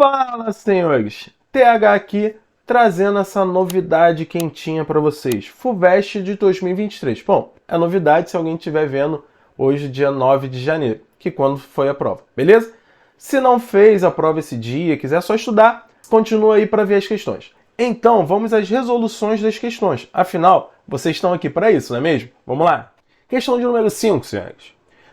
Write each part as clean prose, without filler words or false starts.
Fala, senhores! TH aqui, trazendo essa novidade quentinha para vocês. FUVEST de 2023. Bom, é novidade se alguém estiver vendo hoje, dia 9 de janeiro, que quando foi a prova, beleza? Se não fez a prova esse dia, quiser só estudar, continua aí para ver as questões. Então, vamos às resoluções das questões. Afinal, vocês estão aqui para isso, não é mesmo? Vamos lá! Questão de número 5, senhores.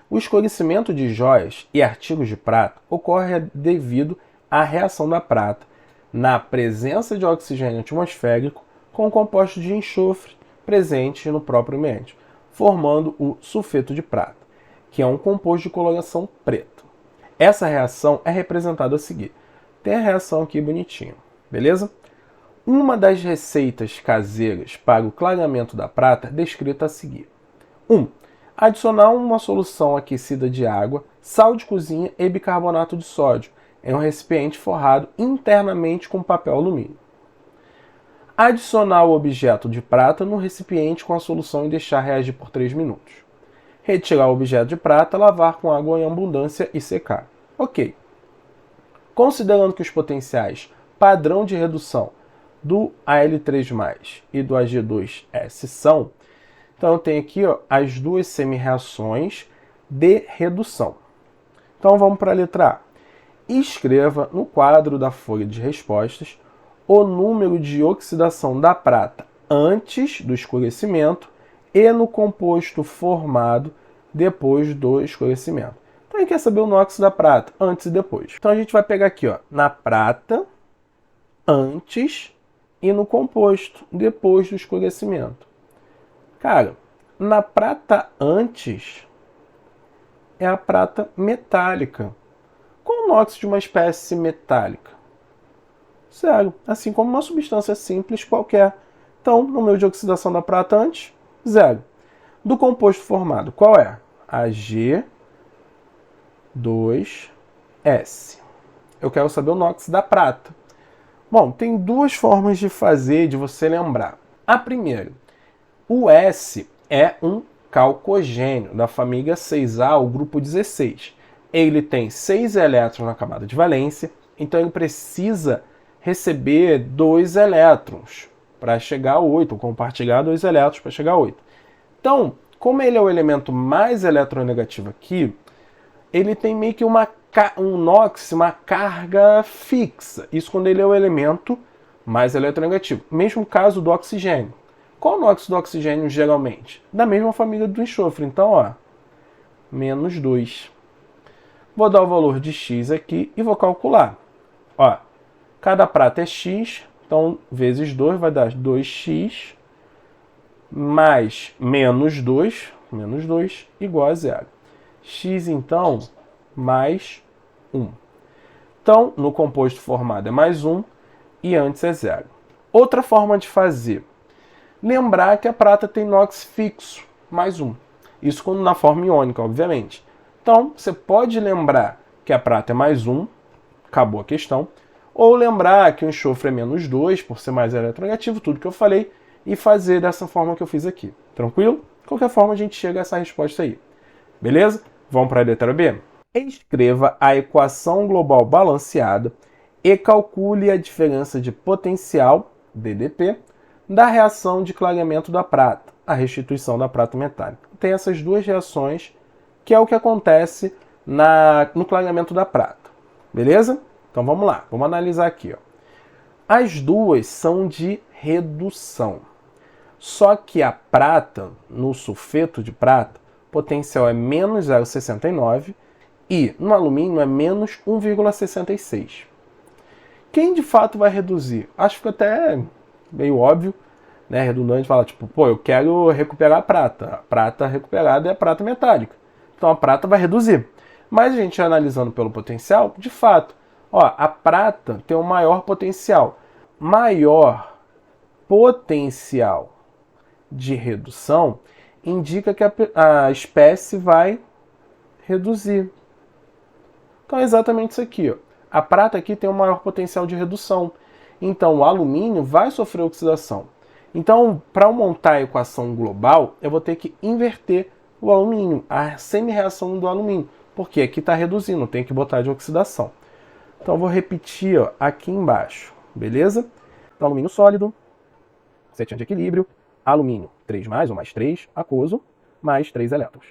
O escurecimento de jóias e artigos de prata ocorre devido à reação da prata na presença de oxigênio atmosférico com compostos de enxofre presentes no próprio ambiente, formando o sulfeto de prata, que é um composto de coloração preta. Essa reação é representada a seguir. Tem a reação aqui bonitinha, beleza? Uma das receitas caseiras para o clareamento da prata descrita a seguir. 1. Adicionar uma solução aquecida de água, sal de cozinha e bicarbonato de sódio em um recipiente forrado internamente com papel alumínio. Adicionar o objeto de prata no recipiente com a solução e deixar reagir por 3 minutos. Retirar o objeto de prata, lavar com água em abundância e secar. Ok. Considerando que os potenciais padrão de redução do Al3+ e do Ag2S são, então eu tenho aqui as duas semi-reações de redução. Então vamos para a letra A. Escreva no quadro da folha de respostas o número de oxidação da prata antes do escurecimento e no composto formado depois do escurecimento. Então a gente quer saber o NOx da prata antes e depois. Então a gente vai pegar aqui na prata antes e no composto depois do escurecimento. Cara, na prata antes é a prata metálica. Qual o NOx de uma espécie metálica? Zero, assim como uma substância simples qualquer. Então, o número de oxidação da prata antes, zero. Do composto formado, qual é? Ag2S. Eu quero saber o NOx da prata. Bom, tem duas formas de fazer, de você lembrar. A primeira, o S é um calcogênio da família 6A, o grupo 16. Ele tem 6 elétrons na camada de valência, então ele precisa receber 2 elétrons para chegar a 8, ou compartilhar 2 elétrons para chegar a 8. Então, como ele é o elemento mais eletronegativo aqui, ele tem meio que um NOx, uma carga fixa. Isso quando ele é o elemento mais eletronegativo. Mesmo caso do oxigênio. Qual o NOx do oxigênio geralmente? Da mesma família do enxofre. Então, menos 2. Vou dar o valor de x aqui e vou calcular. Cada prata é x, então vezes 2 vai dar 2x mais menos 2 igual a zero. X, então, mais 1. Então, no composto formado é mais 1 e antes é zero. Outra forma de fazer. Lembrar que a prata tem NOx fixo, mais 1. Isso quando na forma iônica, obviamente. Então, você pode lembrar que a prata é mais 1, acabou a questão, ou lembrar que o enxofre é menos 2, por ser mais eletronegativo, tudo que eu falei, e fazer dessa forma que eu fiz aqui. Tranquilo? De qualquer forma, a gente chega a essa resposta aí. Beleza? Vamos para a letra B? Escreva a equação global balanceada e calcule a diferença de potencial, DDP, da reação de clareamento da prata, a restituição da prata metálica. Tem essas duas reações, que é o que acontece no clareamento da prata. Beleza? Então vamos lá, vamos analisar aqui. As duas são de redução. Só que a prata, no sulfeto de prata, o potencial é menos 0,69 e no alumínio é menos 1,66. Quem de fato vai reduzir? Acho que fica até meio óbvio, né? Redundante, falar tipo, eu quero recuperar a prata. A prata recuperada é a prata metálica. Então a prata vai reduzir. Mas a gente analisando pelo potencial, de fato, a prata tem um maior potencial. Maior potencial de redução indica que a espécie vai reduzir. Então é exatamente isso aqui. A prata aqui tem um maior potencial de redução. Então o alumínio vai sofrer oxidação. Então, para eu montar a equação global, eu vou ter que inverter o alumínio, a semi-reação do alumínio, porque aqui está reduzindo, tem que botar de oxidação. Então eu vou repetir, ó, aqui embaixo, beleza? Então, alumínio sólido, 7 de equilíbrio, alumínio 3 mais ou mais 3, aquoso, mais 3 elétrons.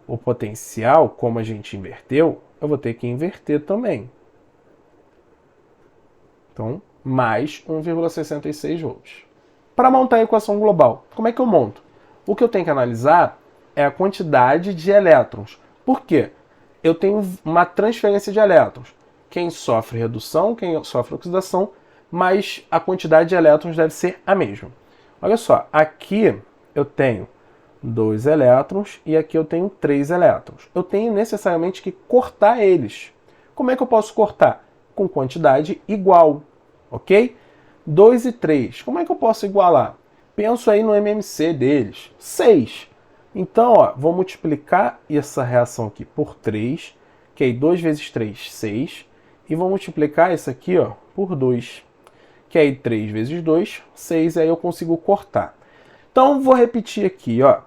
O potencial, como a gente inverteu, eu vou ter que inverter também. Então, mais 1,66 volts. Para montar a equação global, como é que eu monto? O que eu tenho que analisar é a quantidade de elétrons. Por quê? Eu tenho uma transferência de elétrons. Quem sofre redução, quem sofre oxidação, mas a quantidade de elétrons deve ser a mesma. Olha só, aqui eu tenho 2 elétrons e aqui eu tenho 3 elétrons. Eu tenho necessariamente que cortar eles. Como é que eu posso cortar? Com quantidade igual, ok? 2 e 3, como é que eu posso igualar? Penso aí no MMC deles, 6. Então, ó, vou multiplicar essa reação aqui por 3, que aí 2 vezes 3, 6. E vou multiplicar isso aqui, ó, por 2, que aí 3 vezes 2, 6, aí eu consigo cortar. Então, vou repetir aqui, ó.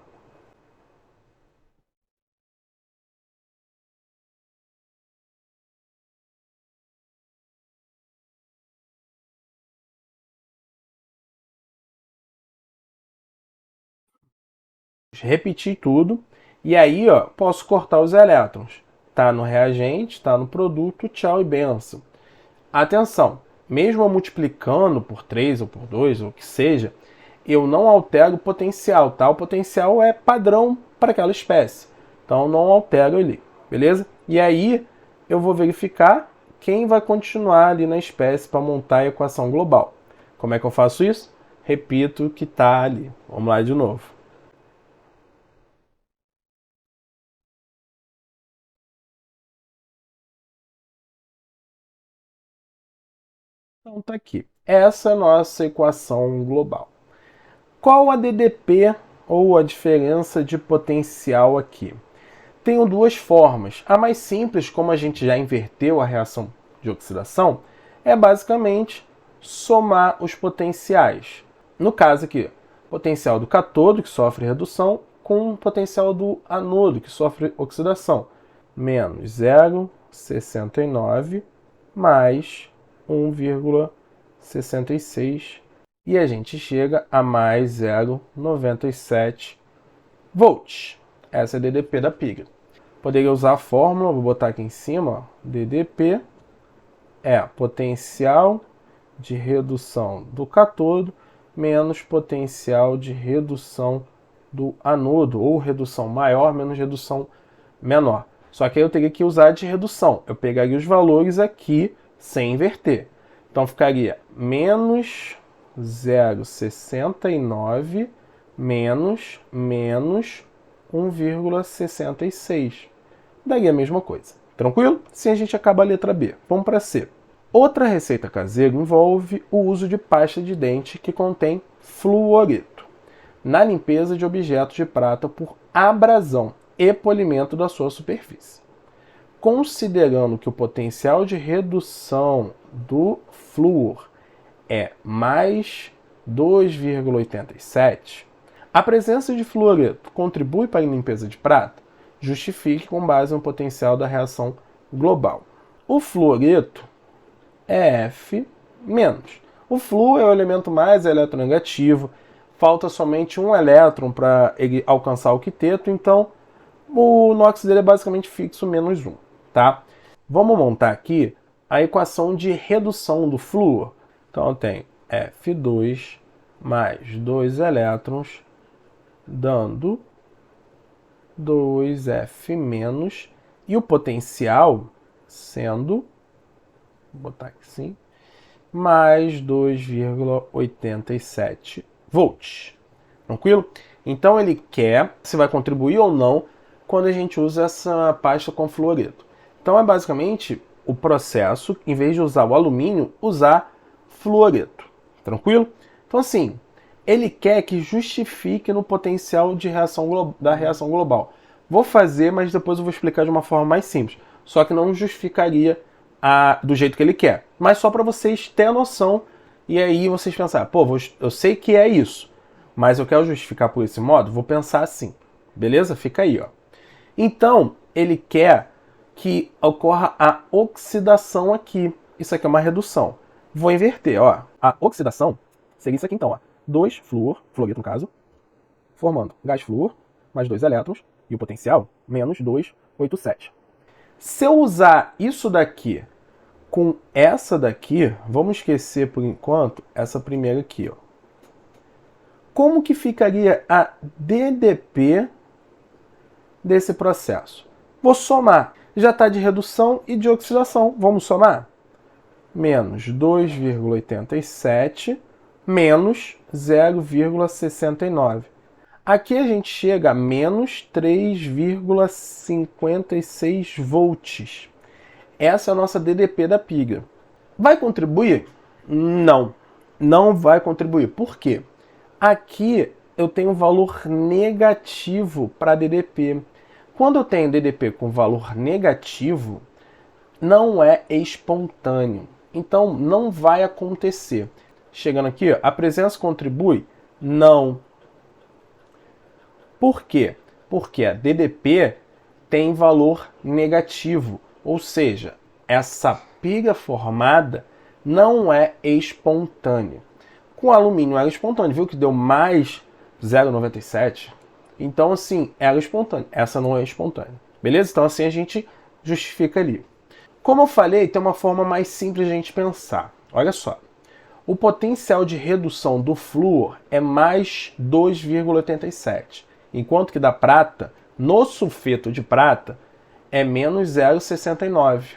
Repetir tudo, e aí, ó, posso cortar os elétrons. Tá no reagente, tá no produto, tchau e benção. Atenção, mesmo eu multiplicando por 3 ou por 2, ou o que seja, eu não altero o potencial, tá? O potencial é padrão para aquela espécie. Então, não altero ali, beleza? E aí, eu vou verificar quem vai continuar ali na espécie para montar a equação global. Como é que eu faço isso? Repito o que está ali. Vamos lá de novo. Então, tá aqui. Essa é a nossa equação global. Qual a DDP ou a diferença de potencial aqui? Tenho duas formas. A mais simples, como a gente já inverteu a reação de oxidação, é basicamente somar os potenciais. No caso aqui, potencial do cátodo, que sofre redução, com o potencial do anodo, que sofre oxidação. Menos 0,69 mais 1,66 e a gente chega a mais 0,97 volts. Essa é a DDP da pilha. Poderia usar a fórmula, vou botar aqui em cima, ó. DDP é potencial de redução do cátodo menos potencial de redução do anodo, ou redução maior menos redução menor. Só que aí eu teria que usar de redução. Eu pegaria os valores aqui sem inverter. Então ficaria menos 0,69 menos 1,66. Daí a mesma coisa. Tranquilo? Assim a gente acaba a letra B. Vamos para C. Outra receita caseira envolve o uso de pasta de dente que contém fluoreto na limpeza de objetos de prata por abrasão e polimento da sua superfície. Considerando que o potencial de redução do flúor é mais 2,87, a presença de fluoreto contribui para a limpeza de prata? Justifique com base no potencial da reação global. O fluoreto é F-. O flúor é o elemento mais eletronegativo, falta somente um elétron para ele alcançar o quiteto, então o NOx dele é basicamente fixo menos 1, tá? Vamos montar aqui a equação de redução do flúor. Então eu tenho F2 mais 2 elétrons, dando 2F-, e o potencial sendo, vou botar aqui assim, mais 2,87 volts. Tranquilo? Então ele quer se vai contribuir ou não quando a gente usa essa pasta com fluoreto. Então é basicamente o processo, em vez de usar o alumínio, usar fluoreto. Tranquilo? Então assim, ele quer que justifique no potencial de reação da reação global. Vou fazer, mas depois eu vou explicar de uma forma mais simples. Só que não justificaria do jeito que ele quer. Mas só para vocês terem a noção e aí vocês pensarem, pô, eu sei que é isso, mas eu quero justificar por esse modo, vou pensar assim. Beleza? Fica aí, ó. Então, ele quer que ocorra a oxidação aqui. Isso aqui é uma redução. Vou inverter, ó. A oxidação seria isso aqui então, ó. 2 flúor, fluorito no caso, formando gás flúor, mais 2 elétrons, e o potencial, menos 287. Se eu usar isso daqui com essa daqui, vamos esquecer por enquanto essa primeira aqui, ó. Como que ficaria a DDP desse processo? Vou somar. Já está de redução e de oxidação. Vamos somar? Menos 2,87 menos 0,69. Aqui a gente chega a menos 3,56 volts. Essa é a nossa DDP da piga. Vai contribuir? Não. Não vai contribuir. Por quê? Aqui eu tenho valor negativo para DDP. Quando eu tenho DDP com valor negativo, não é espontâneo. Então, não vai acontecer. Chegando aqui, a presença contribui? Não. Por quê? Porque a DDP tem valor negativo. Ou seja, essa piga formada não é espontânea. Com alumínio era espontâneo, viu que deu mais 0,97? Então, assim, era espontâneo. Essa não é espontânea. Beleza? Então, assim, a gente justifica ali. Como eu falei, tem uma forma mais simples de a gente pensar. Olha só. O potencial de redução do flúor é mais 2,87. Enquanto que da prata, no sulfeto de prata, é menos 0,69.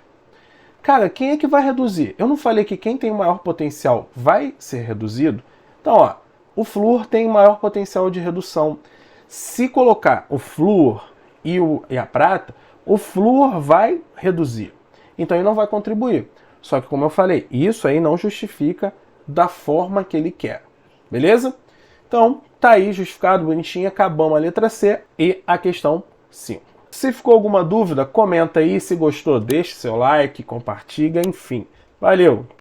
Cara, quem é que vai reduzir? Eu não falei que quem tem maior potencial vai ser reduzido? Então, ó, o flúor tem maior potencial de redução. Se colocar o flúor e a prata, o flúor vai reduzir. Então, ele não vai contribuir. Só que, como eu falei, isso aí não justifica da forma que ele quer. Beleza? Então, tá aí justificado, bonitinho. Acabamos a letra C e a questão 5. Se ficou alguma dúvida, comenta aí. Se gostou, deixe seu like, compartilha, enfim. Valeu!